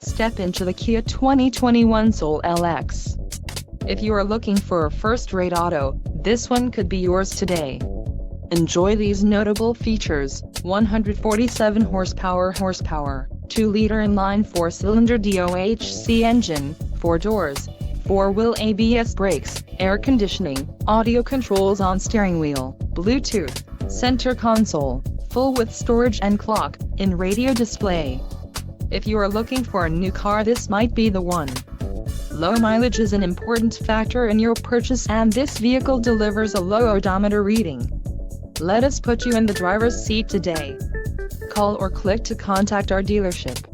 Step into the Kia 2021 Soul LX. If you are looking for a first-rate auto, this one could be yours today. Enjoy these notable features: 147 horsepower, 2-liter inline 4-cylinder DOHC engine, 4 doors, 4-wheel ABS brakes, air conditioning, audio controls on steering wheel, Bluetooth, center console, full with storage and clock-in radio display. If you are looking for a new car, this might be the one. Low mileage is an important factor in your purchase, and this vehicle delivers a low odometer reading. Let us put you in the driver's seat today. Call or click to contact our dealership.